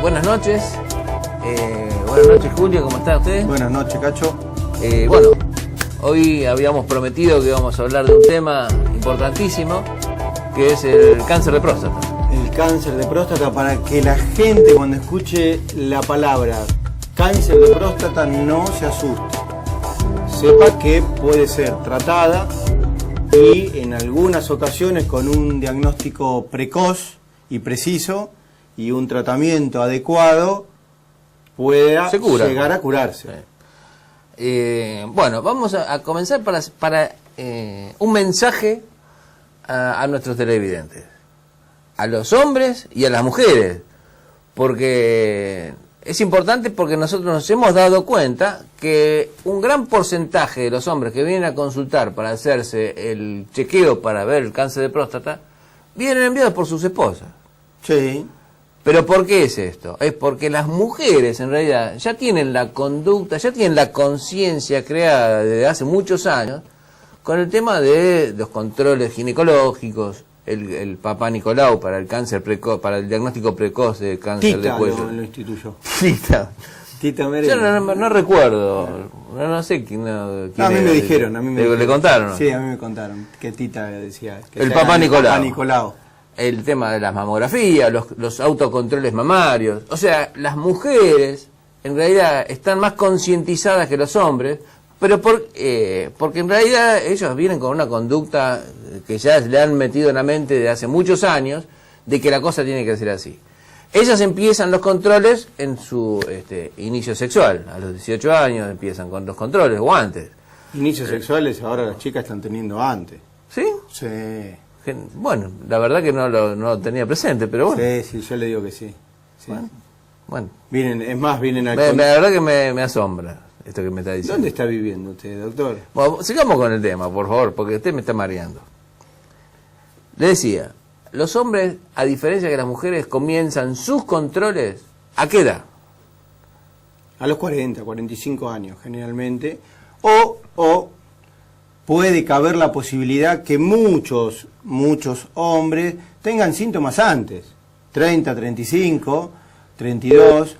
Buenas noches. Buenas noches, Julio, ¿cómo está usted? Buenas noches, Cacho. Bueno, hoy habíamos prometido que íbamos a hablar de un tema importantísimo, que es el cáncer de próstata. El cáncer de próstata, para que la gente cuando escuche la palabra cáncer de próstata no se asuste. Sepa que puede ser tratada y en algunas ocasiones con un diagnóstico precoz y preciso y un tratamiento adecuado pueda llegar a curarse. Bueno, vamos a comenzar para un mensaje a nuestros televidentes, a los hombres y a las mujeres, porque es importante, porque nosotros nos hemos dado cuenta que un gran porcentaje de los hombres que vienen a consultar para hacerse el chequeo para ver el cáncer de próstata vienen enviados por sus esposas. Sí. ¿Pero por qué es esto? Es porque las mujeres en realidad ya tienen la conducta, ya tienen la conciencia creada desde hace muchos años con el tema de los controles ginecológicos, el papá Nicolau para el cáncer precoz, para el diagnóstico precoz de cáncer de cuello. Lo instituyó. Tita Merelo. Yo no recuerdo, no sé quién. A mí me dijeron, ¿Le contaron? ¿No? Sí, a mí me contaron que Tita decía. Que el papá Nicolau. Nicolau. El tema de las mamografías, los autocontroles mamarios. O sea, las mujeres en realidad están más concientizadas que los hombres, pero porque en realidad ellos vienen con una conducta que ya le han metido en la mente de hace muchos años, de que la cosa tiene que ser así. Ellas empiezan los controles en su inicio sexual. A los 18 años empiezan con los controles, o antes. Inicios sexuales ahora las chicas están teniendo antes. ¿Sí? Sí. Bueno, la verdad que no lo tenía presente, pero bueno. Sí, yo le digo que sí. Bueno. Vienen al... La verdad que me asombra esto que me está diciendo. ¿Dónde está viviendo usted, doctor? Bueno, sigamos con el tema, por favor, porque usted me está mareando. Le decía, los hombres, a diferencia de que las mujeres, comienzan sus controles, ¿a qué edad? A los 40, 45 años, generalmente. O puede caber la posibilidad que muchos hombres tengan síntomas antes. 30, 35, 32,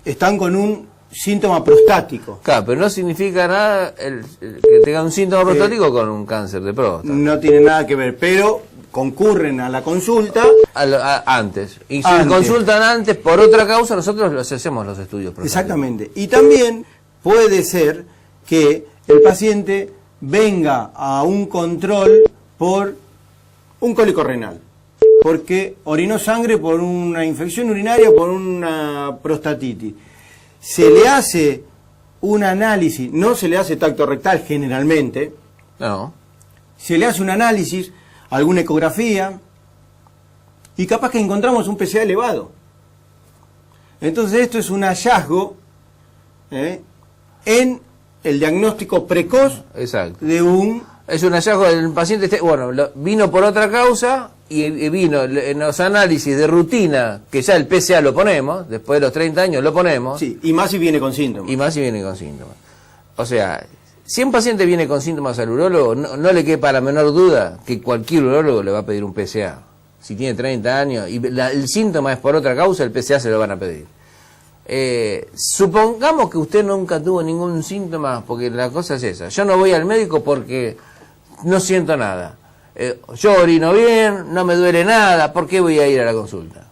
están con un síntoma prostático. Claro, pero no significa nada que tenga un síntoma prostático con un cáncer de próstata. No tiene nada que ver, pero concurren a la consulta antes. Y si consultan antes por otra causa, nosotros los hacemos los estudios prostáticos. Exactamente. Y también puede ser que el paciente venga a un control por un cólico renal, porque orinó sangre por una infección urinaria o por una prostatitis. Se le hace un análisis, no se le hace tacto rectal generalmente, no. Se le hace un análisis, alguna ecografía, y capaz que encontramos un PSA elevado. Entonces esto es un hallazgo en el diagnóstico precoz. Exacto. De un... Es un hallazgo del paciente, vino por otra causa y vino en los análisis de rutina, que ya el PSA lo ponemos, después de los 30 años lo ponemos. Sí, y más si viene con síntomas. O sea, si un paciente viene con síntomas al urólogo, no le quepa la menor duda que cualquier urólogo le va a pedir un PSA. Si tiene 30 años y el síntoma es por otra causa, el PSA se lo van a pedir. Supongamos que usted nunca tuvo ningún síntoma, porque la cosa es esa. Yo no voy al médico porque no siento nada. Yo orino bien, no me duele nada, ¿por qué voy a ir a la consulta?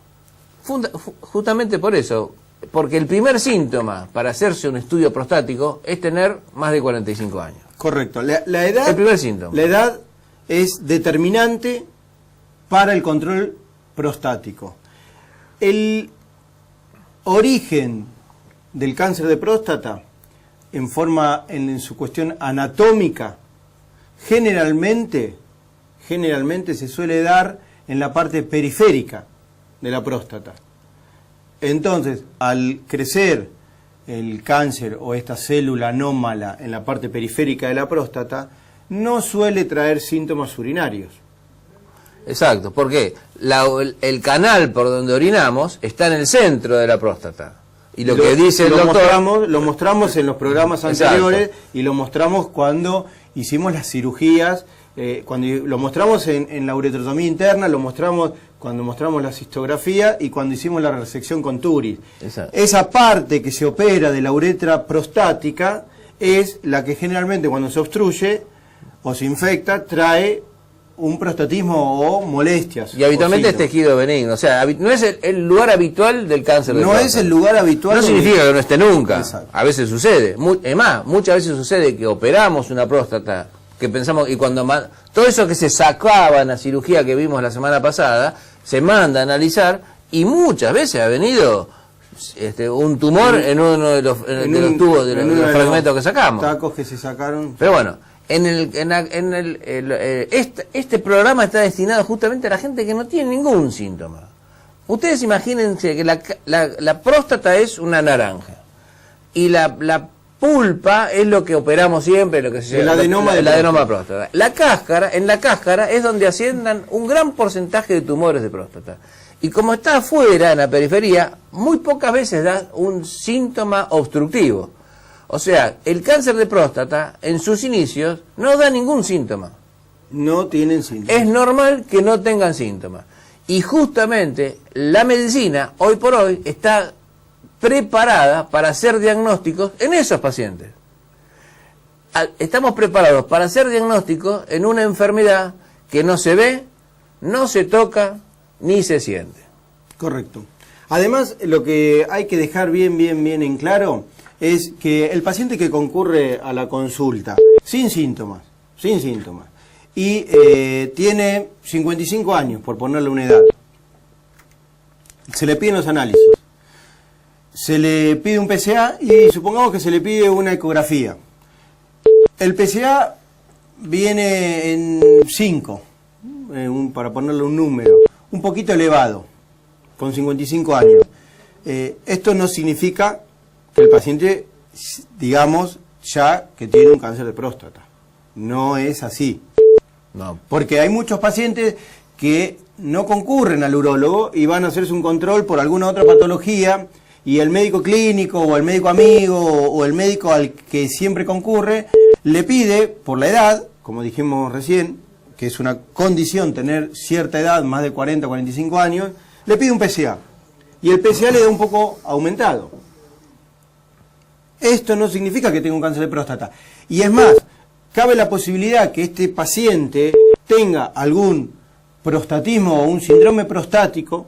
Justamente por eso, porque el primer síntoma para hacerse un estudio prostático es tener más de 45 años. Correcto. La edad, el primer síntoma. La edad es determinante para el control prostático. El origen del cáncer de próstata, en su cuestión anatómica, generalmente generalmente se suele dar en la parte periférica de la próstata. Entonces, al crecer el cáncer o esta célula anómala en la parte periférica de la próstata, no suele traer síntomas urinarios. Exacto, porque el canal por donde orinamos está en el centro de la próstata. Y lo que dice el doctor... Lo mostramos en los programas anteriores. Exacto. Y lo mostramos cuando hicimos las cirugías, lo mostramos en la uretrotomía interna, lo mostramos cuando mostramos la cistografía y cuando hicimos la resección con Turis. Exacto. Esa parte que se opera de la uretra prostática es la que generalmente cuando se obstruye o se infecta trae un prostatismo o molestias. Y habitualmente es tejido benigno, o sea, no es el lugar habitual del cáncer de próstata. No es el lugar habitual. No significa que no esté nunca. Exacto. A veces sucede. Es más, muchas veces sucede que operamos una próstata, que pensamos, y cuando todo eso que se sacaba en la cirugía que vimos la semana pasada, se manda a analizar, y muchas veces ha venido un tumor en uno de los tubos, de los fragmentos que sacamos. Tacos que se sacaron. Pero bueno, este programa está destinado justamente a la gente que no tiene ningún síntoma. Ustedes imagínense que la próstata es una naranja y la pulpa es lo que operamos siempre, lo que se llama el adenoma próstata. En la cáscara es donde asciendan un gran porcentaje de tumores de próstata. Y como está afuera, en la periferia, muy pocas veces da un síntoma obstructivo. O sea, el cáncer de próstata, en sus inicios, no da ningún síntoma. No tienen síntomas. Es normal que no tengan síntomas. Y justamente la medicina, hoy por hoy, está preparada para hacer diagnósticos en esos pacientes. Estamos preparados para hacer diagnósticos en una enfermedad que no se ve, no se toca, ni se siente. Correcto. Además, lo que hay que dejar bien en claro es que el paciente que concurre a la consulta sin síntomas, y tiene 55 años, por ponerle una edad, se le piden los análisis, se le pide un PSA y supongamos que se le pide una ecografía. El PSA viene en 5, para ponerle un número, un poquito elevado, con 55 años. Esto no significa que el paciente, digamos, ya que tiene un cáncer de próstata. No es así. No. Porque hay muchos pacientes que no concurren al urólogo y van a hacerse un control por alguna otra patología y el médico clínico o el médico amigo o el médico al que siempre concurre le pide, por la edad, como dijimos recién, que es una condición tener cierta edad, más de 40 o 45 años, le pide un PSA. Y el PSA le da un poco aumentado. Esto no significa que tenga un cáncer de próstata. Y es más, cabe la posibilidad que este paciente tenga algún prostatismo o un síndrome prostático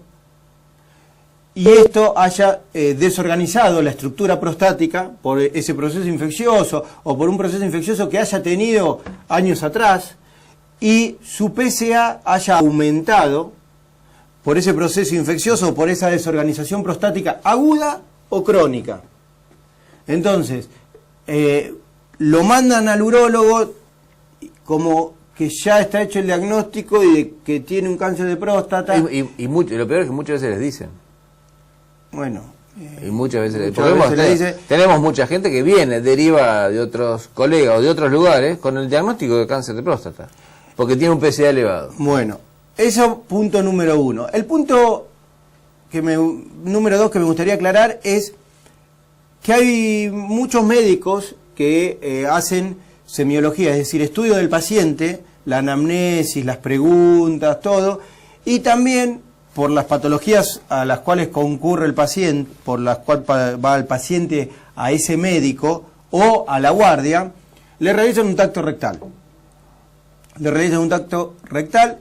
y esto haya desorganizado la estructura prostática por ese proceso infeccioso o por un proceso infeccioso que haya tenido años atrás y su PSA haya aumentado por ese proceso infeccioso o por esa desorganización prostática aguda o crónica. Entonces, lo mandan al urólogo como que ya está hecho el diagnóstico y de que tiene un cáncer de próstata. Y lo peor es que muchas veces les dicen. Bueno. Y muchas veces les dicen. Tenemos mucha gente que deriva de otros colegas o de otros lugares con el diagnóstico de cáncer de próstata, porque tiene un PSA elevado. Bueno, eso punto número 1. El punto número 2 que me gustaría aclarar es que hay muchos médicos que hacen semiología, es decir, estudio del paciente, la anamnesis, las preguntas, todo, y también por las patologías a las cuales concurre el paciente, por las cuales va el paciente a ese médico o a la guardia, le realizan un tacto rectal.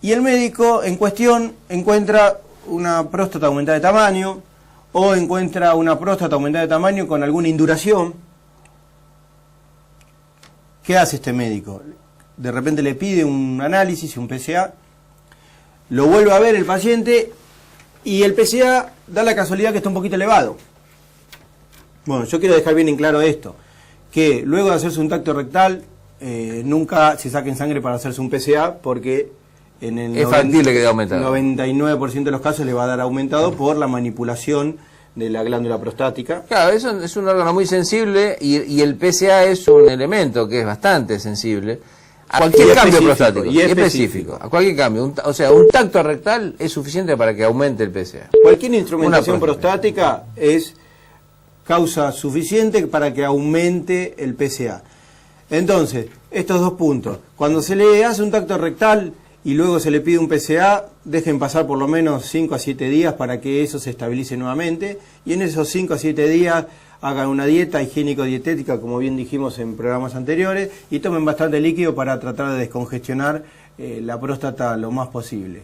Y el médico en cuestión encuentra una próstata aumentada de tamaño, o encuentra una próstata aumentada de tamaño con alguna induración. ¿Qué hace este médico? De repente le pide un análisis, un PSA, lo vuelve a ver el paciente y el PSA da la casualidad que está un poquito elevado. Bueno, yo quiero dejar bien en claro esto, que luego de hacerse un tacto rectal nunca se saquen sangre para hacerse un PSA porque en el es factible que dé aumentado. 99% de los casos le va a dar aumentado por la manipulación de la glándula prostática. Claro, eso es un órgano muy sensible y el PSA es un elemento que es bastante sensible a cualquier cambio prostático. Y específico. A cualquier cambio. O sea, un tacto rectal es suficiente para que aumente el PSA. Cualquier instrumentación prostática es causa suficiente para que aumente el PSA. Entonces, estos dos puntos. Cuando se le hace un tacto rectal y luego se le pide un PSA, dejen pasar por lo menos 5 a 7 días para que eso se estabilice nuevamente. Y en esos 5 a 7 días hagan una dieta higiénico-dietética, como bien dijimos en programas anteriores, y tomen bastante líquido para tratar de descongestionar la próstata lo más posible.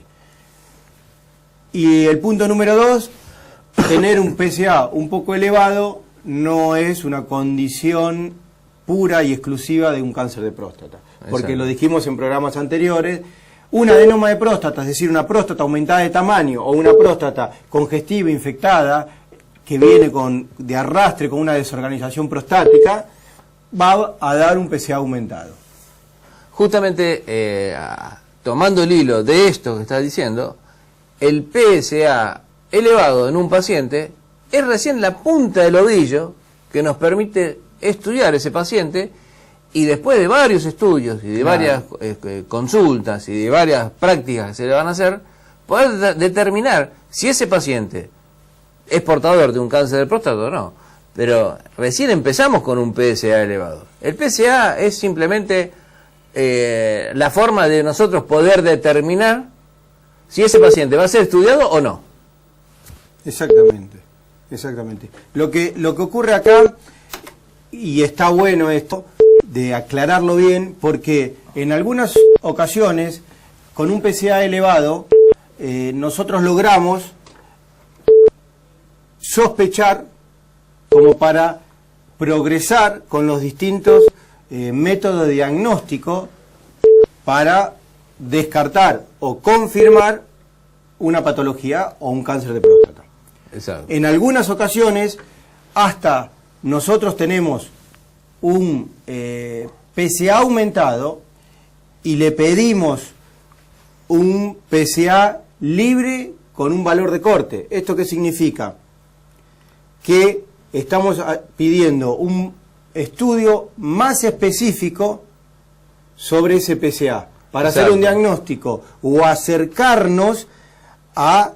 Y el punto número 2, tener un PSA un poco elevado no es una condición pura y exclusiva de un cáncer de próstata. Porque Exacto. Lo dijimos en programas anteriores, un adenoma de próstata, es decir, una próstata aumentada de tamaño o una próstata congestiva, infectada, que viene de arrastre con una desorganización prostática, va a dar un PSA aumentado. Justamente, tomando el hilo de esto que estás diciendo, el PSA elevado en un paciente es recién la punta del ovillo que nos permite estudiar ese paciente y después de varios estudios y de varias consultas y de varias prácticas que se le van a hacer, poder determinar si ese paciente es portador de un cáncer de próstata o no. Pero recién empezamos con un PSA elevado. El PSA es simplemente la forma de nosotros poder determinar si ese paciente va a ser estudiado o no. Exactamente, exactamente. Lo que ocurre acá, y está bueno esto, de aclararlo bien, porque en algunas ocasiones, con un PSA elevado, nosotros logramos sospechar como para progresar con los distintos métodos de diagnóstico para descartar o confirmar una patología o un cáncer de próstata. Exacto. En algunas ocasiones hasta nosotros tenemos un PSA aumentado y le pedimos un PSA libre con un valor de corte. ¿Esto qué significa? Que estamos pidiendo un estudio más específico sobre ese PSA para Exacto. hacer un diagnóstico o acercarnos a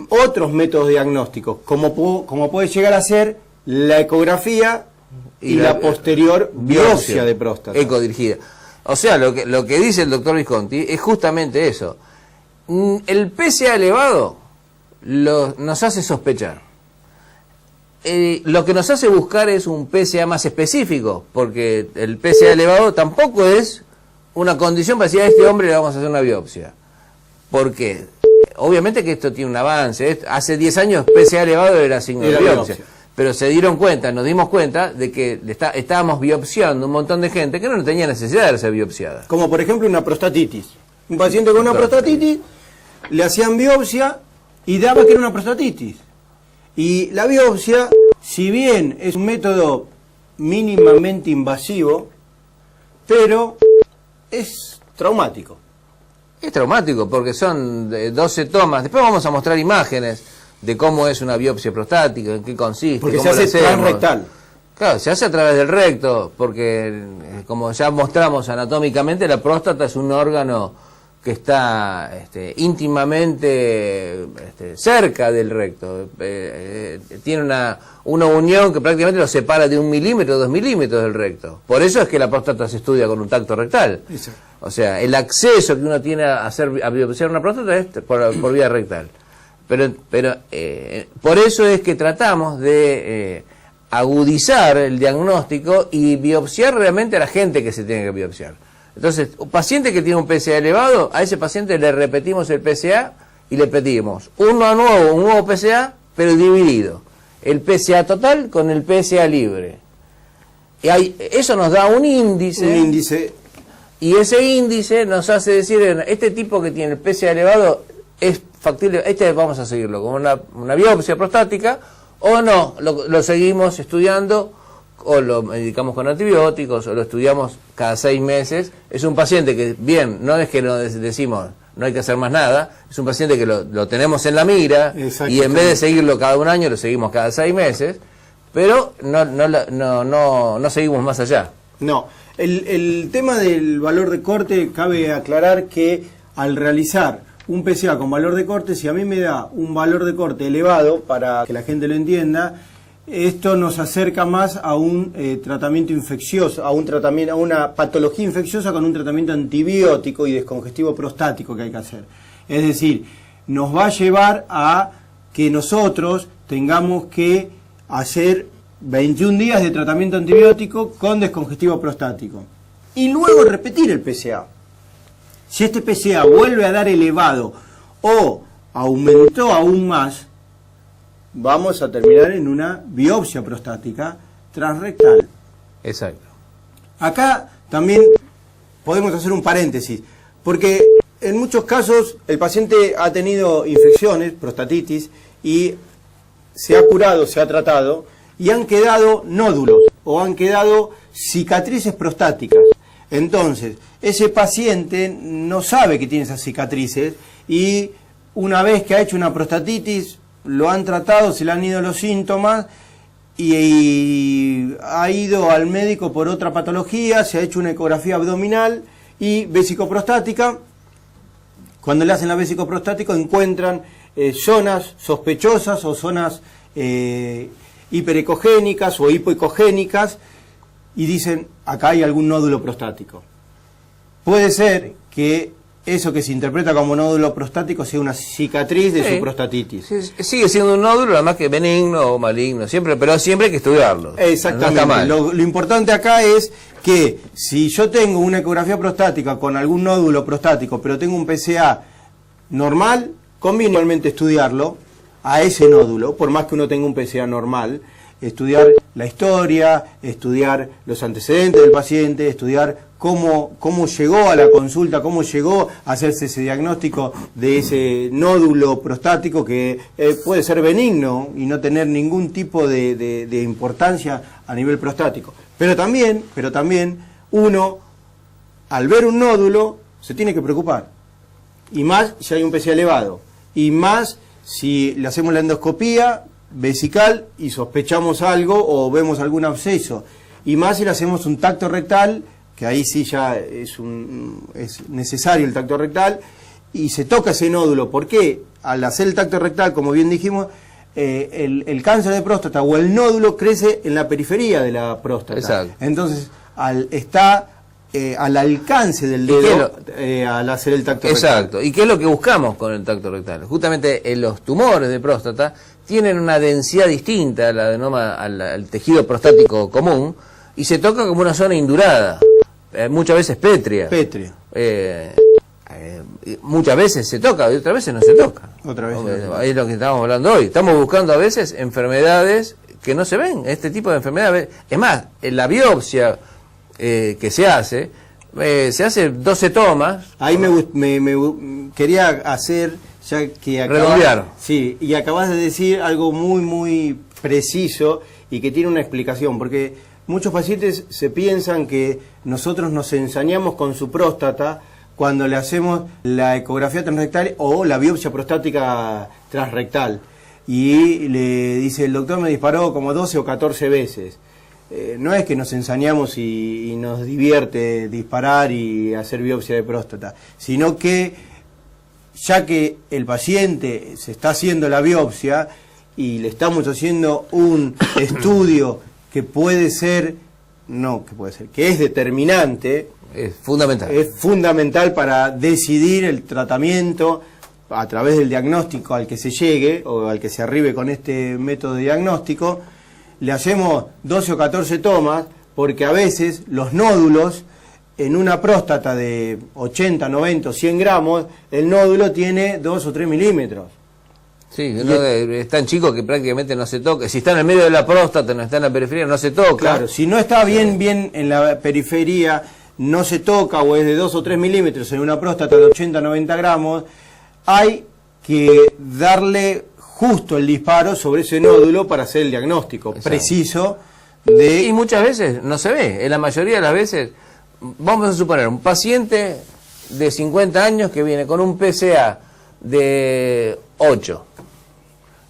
otros métodos diagnósticos, como puede llegar a ser la ecografía y la posterior biopsia de próstata. Ecodirigida. O sea, lo que dice el doctor Visconti es justamente eso. El PSA elevado nos hace sospechar. Lo que nos hace buscar es un PSA más específico, porque el PSA elevado tampoco es una condición para decir a este hombre le vamos a hacer una biopsia. ¿Por qué? Obviamente que esto tiene un avance. Hace 10 años PSA elevado era signo de biopsia. Pero se dieron cuenta, nos dimos cuenta de que estábamos biopsiando un montón de gente que no tenía necesidad de ser biopsiada. Como por ejemplo una prostatitis. Un paciente con una prostatitis, le hacían biopsia y daba que era una prostatitis. Y la biopsia, si bien es un método mínimamente invasivo, pero es traumático. Es traumático porque son 12 tomas. Después vamos a mostrar imágenes de cómo es una biopsia prostática, en qué consiste. Porque se hace transrectal. Claro, se hace a través del recto, porque como ya mostramos anatómicamente, la próstata es un órgano que está íntimamente cerca del recto. Tiene una unión que prácticamente lo separa de 1 milímetro, 2 milímetros del recto. Por eso es que la próstata se estudia con un tacto rectal. Exacto. O sea, el acceso que uno tiene a biopsiar una próstata es por vía rectal. Pero por eso es que tratamos de agudizar el diagnóstico y biopsiar realmente a la gente que se tiene que biopsiar. Entonces, un paciente que tiene un PSA elevado, a ese paciente le repetimos el PSA y le pedimos un nuevo PSA, pero dividido. El PSA total con el PSA libre. Y eso nos da un índice. Un índice. Y ese índice nos hace decir, este tipo que tiene el PSA elevado es factible, vamos a seguirlo con una biopsia prostática, o no, lo seguimos estudiando o lo medicamos con antibióticos, o lo estudiamos cada 6 meses. Es un paciente que, bien, no es que lo decimos, no hay que hacer más nada, es un paciente que lo tenemos en la mira, y en vez de seguirlo cada 1 año, lo seguimos cada 6 meses, pero no seguimos más allá. No, el tema del valor de corte, cabe aclarar que al realizar un PSA con valor de corte, si a mí me da un valor de corte elevado, para que la gente lo entienda, esto nos acerca más a un tratamiento infeccioso, a una patología infecciosa con un tratamiento antibiótico y descongestivo prostático que hay que hacer. Es decir, nos va a llevar a que nosotros tengamos que hacer 21 días de tratamiento antibiótico con descongestivo prostático y luego repetir el PSA. Si este PSA vuelve a dar elevado o aumentó aún más, vamos a terminar en una biopsia prostática transrectal. Exacto. Acá también podemos hacer un paréntesis, porque en muchos casos el paciente ha tenido infecciones, prostatitis, y se ha curado, se ha tratado, y han quedado nódulos o han quedado cicatrices prostáticas. Entonces, ese paciente no sabe que tiene esas cicatrices y una vez que ha hecho una prostatitis, lo han tratado, se le han ido los síntomas y ha ido al médico por otra patología, se ha hecho una ecografía abdominal y vesicoprostática. Cuando le hacen la vesicoprostática encuentran zonas sospechosas o zonas hiperecogénicas o hipoecogénicas y dicen, acá hay algún nódulo prostático. Puede ser que eso que se interpreta como nódulo prostático sea una cicatriz de su prostatitis. Sigue siendo un nódulo, nada más que benigno o maligno, pero siempre hay que estudiarlo. Exactamente. No está mal. Lo importante acá es que si yo tengo una ecografía prostática con algún nódulo prostático, pero tengo un PSA normal, conviene igualmente estudiarlo a ese nódulo, por más que uno tenga un PSA normal, estudiar la historia, estudiar los antecedentes del paciente, estudiar cómo llegó a la consulta, cómo llegó a hacerse ese diagnóstico de ese nódulo prostático que puede ser benigno y no tener ningún tipo de importancia a nivel prostático. Pero también uno, al ver un nódulo, se tiene que preocupar. Y más si hay un PSA elevado. Y más si le hacemos la endoscopía vesical y sospechamos algo o vemos algún absceso. Y más si le hacemos un tacto rectal, que ahí sí ya es necesario el tacto rectal, y se toca ese nódulo. Porque al hacer el tacto rectal, como bien dijimos, el cáncer de próstata o el nódulo crece en la periferia de la próstata. Exacto. Entonces, está al alcance del dedo al hacer el tacto rectal. Exacto. ¿Y qué es lo que buscamos con el tacto rectal? Justamente los tumores de próstata tienen una densidad distinta a la al tejido prostático común y se toca como una zona indurada, muchas veces pétrea. Muchas veces se toca y otras veces no se toca. Es lo que estamos hablando hoy. Estamos buscando a veces enfermedades que no se ven, este tipo de enfermedades. Es más, en la biopsia que se hace 12 tomas. Ahí me quería hacer, ya que redondear. Sí, y acabas de decir algo muy, muy preciso y que tiene una explicación, porque muchos pacientes se piensan que nosotros nos ensañamos con su próstata cuando le hacemos la ecografía transrectal o la biopsia prostática transrectal. Y le dice, el doctor me disparó como 12 o 14 veces. No es que nos ensañamos y nos divierte disparar y hacer biopsia de próstata, sino que ya que el paciente se está haciendo la biopsia y le estamos haciendo un estudio que que es determinante, es fundamental. Es fundamental para decidir el tratamiento a través del diagnóstico al que se llegue o al que se arribe con este método de diagnóstico. Le hacemos 12 o 14 tomas porque a veces los nódulos en una próstata de 80, 90 o 100 gramos, el nódulo tiene 2 o 3 milímetros. Sí, es tan chico que prácticamente no se toca. Si está en el medio de la próstata, no está en la periferia, no se toca. Claro, si no está bien en la periferia, no se toca o es de 2 o 3 milímetros en una próstata de 80, 90 gramos, hay que darle justo el disparo sobre ese nódulo para hacer el diagnóstico preciso Y muchas veces no se ve. En la mayoría de las veces, vamos a suponer, un paciente de 50 años que viene con un PSA de 8.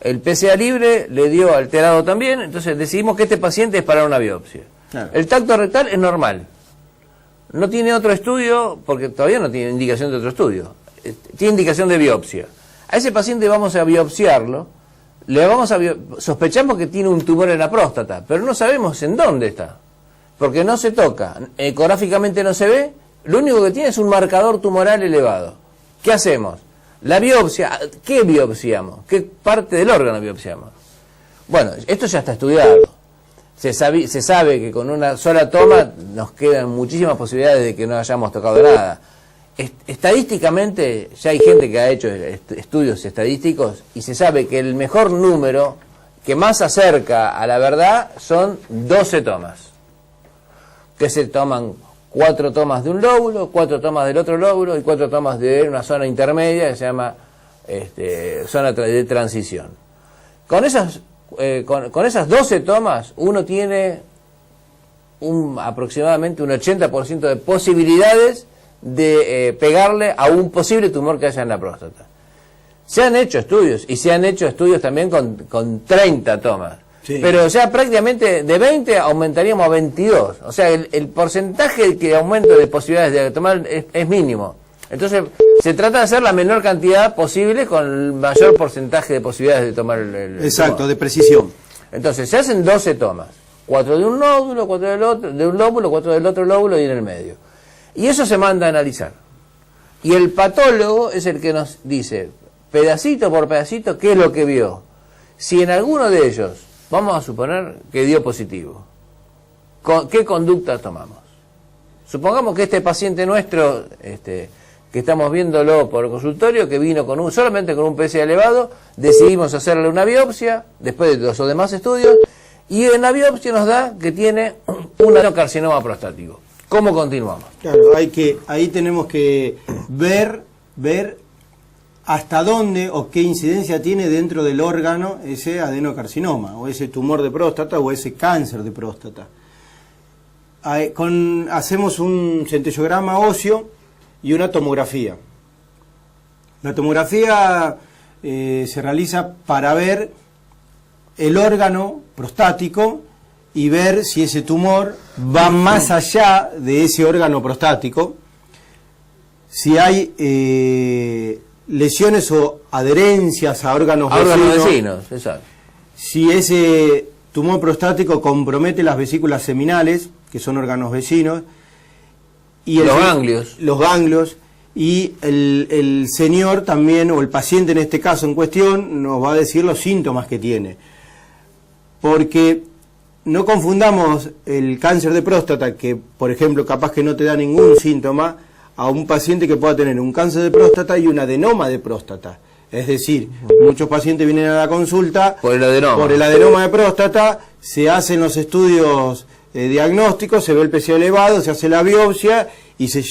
El PSA libre le dio alterado también, entonces decidimos que este paciente es para una biopsia. Claro. El tacto rectal es normal. No tiene otro estudio, porque todavía no tiene indicación de otro estudio. Tiene indicación de biopsia. A ese paciente vamos a biopsiarlo, sospechamos que tiene un tumor en la próstata, pero no sabemos en dónde está, porque no se toca, ecográficamente no se ve, lo único que tiene es un marcador tumoral elevado. ¿Qué hacemos? La biopsia, ¿qué biopsiamos? ¿Qué parte del órgano biopsiamos? Bueno, esto ya está estudiado. Se sabe que con una sola toma nos quedan muchísimas posibilidades de que no hayamos tocado nada. Estadísticamente, ya hay gente que ha hecho estudios estadísticos y se sabe que el mejor número que más acerca a la verdad son 12 tomas. Que se toman 4 tomas de un lóbulo, 4 tomas del otro lóbulo y 4 tomas de una zona intermedia que se llama zona de transición. Con esas 12 tomas uno tiene aproximadamente un 80% de posibilidades de pegarle a un posible tumor que haya en la próstata. Se han hecho estudios, y se han hecho estudios también con 30 tomas. Sí. Pero ya prácticamente de 20 aumentaríamos a 22. O sea, el porcentaje que aumento de posibilidades de tomar es mínimo. Entonces, se trata de hacer la menor cantidad posible con el mayor porcentaje de posibilidades de tomar el exacto, tumor. De precisión. Entonces, se hacen 12 tomas. 4 de un nódulo, 4 del otro, de un lóbulo, 4 del otro lóbulo y en el medio. Y eso se manda a analizar. Y el patólogo es el que nos dice, pedacito por pedacito, qué es lo que vio. Si en alguno de ellos, vamos a suponer que dio positivo, ¿qué conducta tomamos? Supongamos que este paciente nuestro, que estamos viéndolo por el consultorio, que vino solamente con un PSA elevado, decidimos hacerle una biopsia, después de los demás estudios, y en la biopsia nos da que tiene un adenocarcinoma prostático. ¿Cómo continuamos? Claro, ahí tenemos que ver hasta dónde o qué incidencia tiene dentro del órgano ese adenocarcinoma, o ese tumor de próstata, o ese cáncer de próstata. Hacemos un centellograma óseo y una tomografía. La tomografía se realiza para ver el órgano prostático y ver si ese tumor va más allá de ese órgano prostático, si hay lesiones o adherencias a órganos vecinos, exacto. Si ese tumor prostático compromete las vesículas seminales, que son órganos vecinos, y los ganglios, y el señor también, o el paciente en este caso en cuestión, nos va a decir los síntomas que tiene. Porque no confundamos el cáncer de próstata, que por ejemplo capaz que no te da ningún síntoma, a un paciente que pueda tener un cáncer de próstata y un adenoma de próstata. Es decir, muchos pacientes vienen a la consulta por el adenoma de próstata, se hacen los estudios diagnósticos, se ve el PSA elevado, se hace la biopsia y se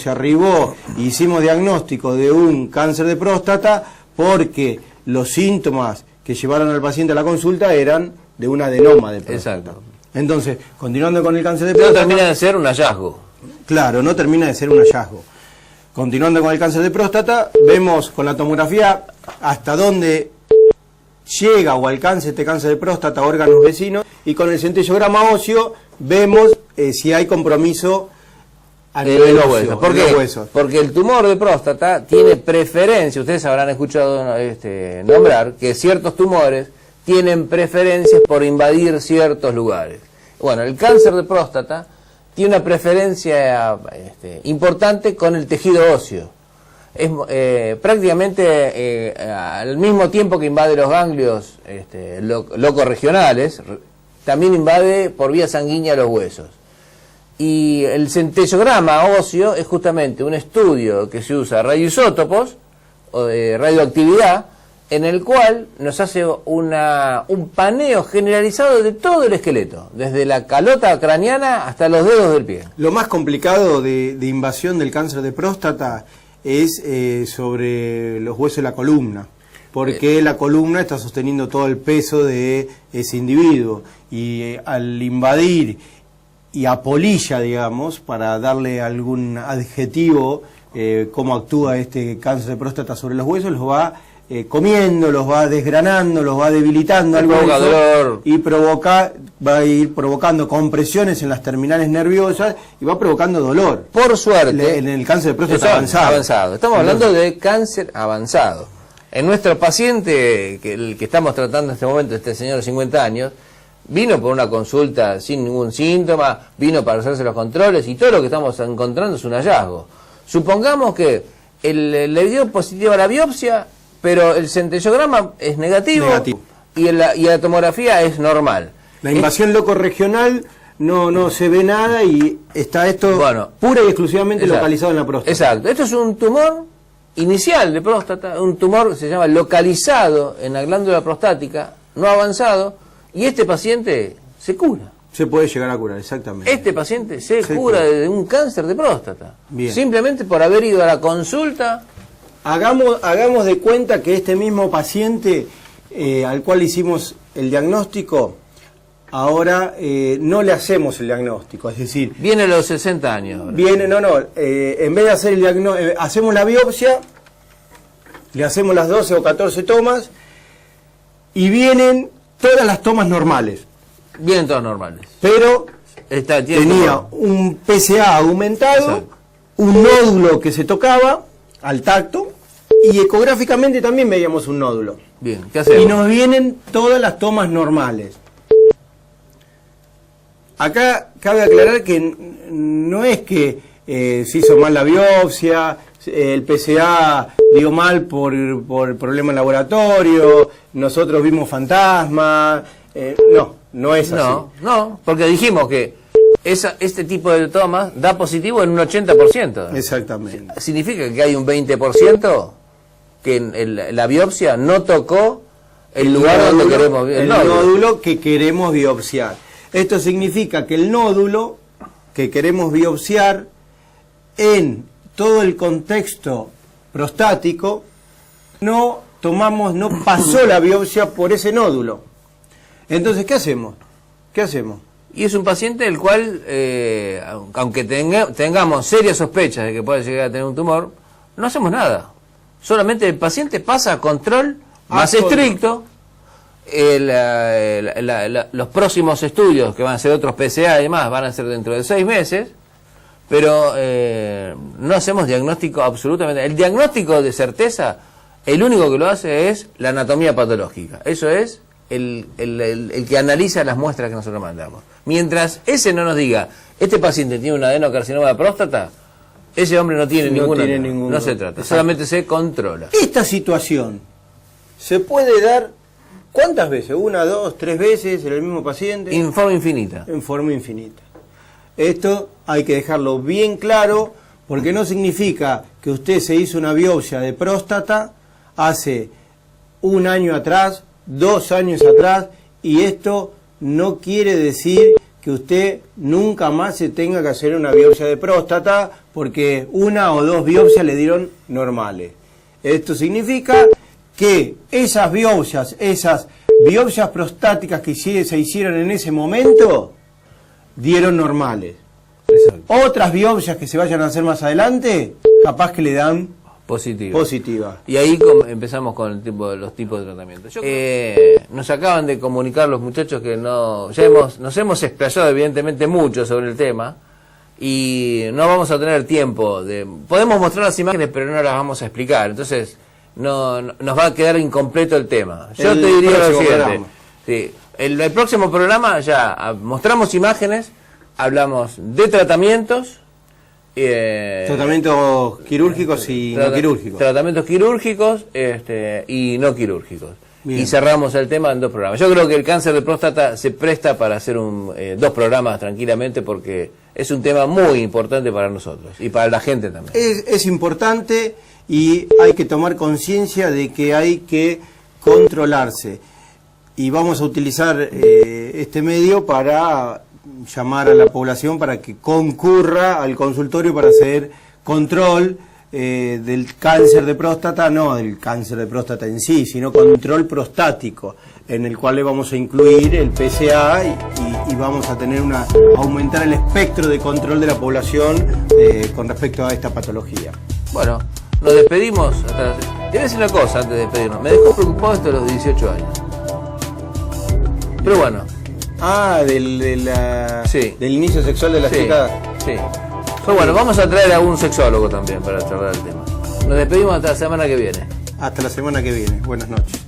arribó, hicimos diagnóstico de un cáncer de próstata porque los síntomas que llevaron al paciente a la consulta eran de un adenoma de próstata. Exacto. Entonces, continuando con el cáncer de próstata... No termina de ser un hallazgo. Claro, no termina de ser un hallazgo. Continuando con el cáncer de próstata, vemos con la tomografía hasta dónde llega o alcanza este cáncer de próstata a órganos vecinos, y con el centellograma óseo vemos si hay compromiso a nivel los huesos. ¿Por qué? Porque el tumor de próstata tiene preferencia, ustedes habrán escuchado nombrar, que ciertos tumores tienen preferencias por invadir ciertos lugares. Bueno, el cáncer de próstata tiene una preferencia importante con el tejido óseo. Es prácticamente al mismo tiempo que invade los ganglios locorregionales, también invade por vía sanguínea los huesos. Y el centellograma óseo es justamente un estudio que se usa radioisótopos o de radioactividad, en el cual nos hace un paneo generalizado de todo el esqueleto, desde la calota craneana hasta los dedos del pie. Lo más complicado de invasión del cáncer de próstata es sobre los huesos de la columna. porque la columna está sosteniendo todo el peso de ese individuo, y al invadir y apolilla, digamos, para darle algún adjetivo, cómo actúa este cáncer de próstata sobre los huesos, los va comiendo, los va desgranando, los va debilitando al hueso, y va a ir provocando compresiones en las terminales nerviosas y va provocando dolor. Por suerte, en el cáncer de próstata avanzado. Estamos hablando de cáncer avanzado. En nuestro paciente, el que estamos tratando en este momento, este señor de 50 años, vino por una consulta sin ningún síntoma, vino para hacerse los controles, y todo lo que estamos encontrando es un hallazgo. Supongamos que le dio positivo a la biopsia, pero el centellograma es negativo. Y la tomografía es normal. La invasión locorregional no se ve nada, y está esto pura y exclusivamente localizado en la próstata. Exacto. Esto es un tumor inicial de próstata, un tumor se llama localizado en la glándula prostática, no avanzado, y este paciente se cura. Se puede llegar a curar, exactamente. Este paciente se cura de un cáncer de próstata. Bien. Simplemente por haber ido a la consulta. Hagamos de cuenta que este mismo paciente al cual hicimos el diagnóstico, ahora no le hacemos el diagnóstico, es decir... Viene a los 60 años. Ahora. Viene, en vez de hacer el diagnóstico, hacemos la biopsia, le hacemos las 12 o 14 tomas, y vienen todas las tomas normales. Vienen todas normales. Pero tenía un PSA aumentado, un nódulo que se tocaba al tacto, y ecográficamente también veíamos un nódulo. Bien, ¿qué hacemos? Y nos vienen todas las tomas normales. Acá cabe aclarar que no es que se hizo mal la biopsia, el PSA dio mal por problema en laboratorio, nosotros vimos fantasmas, no es así. No, porque dijimos que este tipo de tomas da positivo en un 80%. Exactamente. Significa que hay un 20% que la biopsia no tocó el lugar donde queremos el nódulo que queremos biopsiar. Esto significa que el nódulo que queremos biopsiar, en todo el contexto prostático, no pasó la biopsia por ese nódulo. Entonces, ¿qué hacemos? Y es un paciente el cual, aunque tengamos serias sospechas de que puede llegar a tener un tumor, no hacemos nada. Solamente el paciente pasa a control más estricto. Los próximos estudios, que van a ser otros PSA y demás, van a ser dentro de 6 meses, pero no hacemos diagnóstico absolutamente. El diagnóstico de certeza, el único que lo hace es la anatomía patológica. Eso es el que analiza las muestras que nosotros mandamos. Mientras ese no nos diga, este paciente tiene un adenocarcinoma de próstata, ese hombre no tiene ningún. No se trata, solamente se controla. Esta situación se puede dar, ¿cuántas veces? 1, 2, 3 veces en el mismo paciente. En forma infinita. En forma infinita. Esto hay que dejarlo bien claro, porque no significa que usted se hizo una biopsia de próstata hace 1 año atrás, 2 años atrás, y esto no quiere decir que usted nunca más se tenga que hacer una biopsia de próstata porque 1 o 2 biopsias le dieron normales. Esto significa que esas biopsias prostáticas que se hicieron en ese momento dieron normales. Exacto. Otras biopsias que se vayan a hacer más adelante, capaz que le dan positiva. Y ahí empezamos con los tipos de tratamientos. Nos acaban de comunicar los muchachos que nos hemos explayado evidentemente mucho sobre el tema, y no vamos a tener tiempo podemos mostrar las imágenes, pero no las vamos a explicar. Entonces nos va a quedar incompleto el tema. Yo te diría lo siguiente. Sí, el próximo programa ya mostramos imágenes, hablamos de tratamientos. Tratamientos quirúrgicos y no quirúrgicos. Tratamientos quirúrgicos y no quirúrgicos. Bien. Y cerramos el tema en 2 programas. Yo creo que el cáncer de próstata se presta para hacer 2 programas tranquilamente, porque es un tema muy importante para nosotros y para la gente también. Es importante, y hay que tomar conciencia de que hay que controlarse. Y vamos a utilizar este medio para llamar a la población para que concurra al consultorio para hacer control del cáncer de próstata, no del cáncer de próstata en sí, sino control prostático, en el cual le vamos a incluir el PSA y vamos a tener aumentar el espectro de control de la población con respecto a esta patología. Bueno, nos despedimos. Te voy a decir una cosa antes de despedirnos. Me dejó preocupado esto de los 18 años. Pero bueno. Del inicio sexual de la chica. Sí. Pero bueno, vamos a traer a un sexólogo también para charlar el tema. Nos despedimos hasta la semana que viene. Hasta la semana que viene. Buenas noches.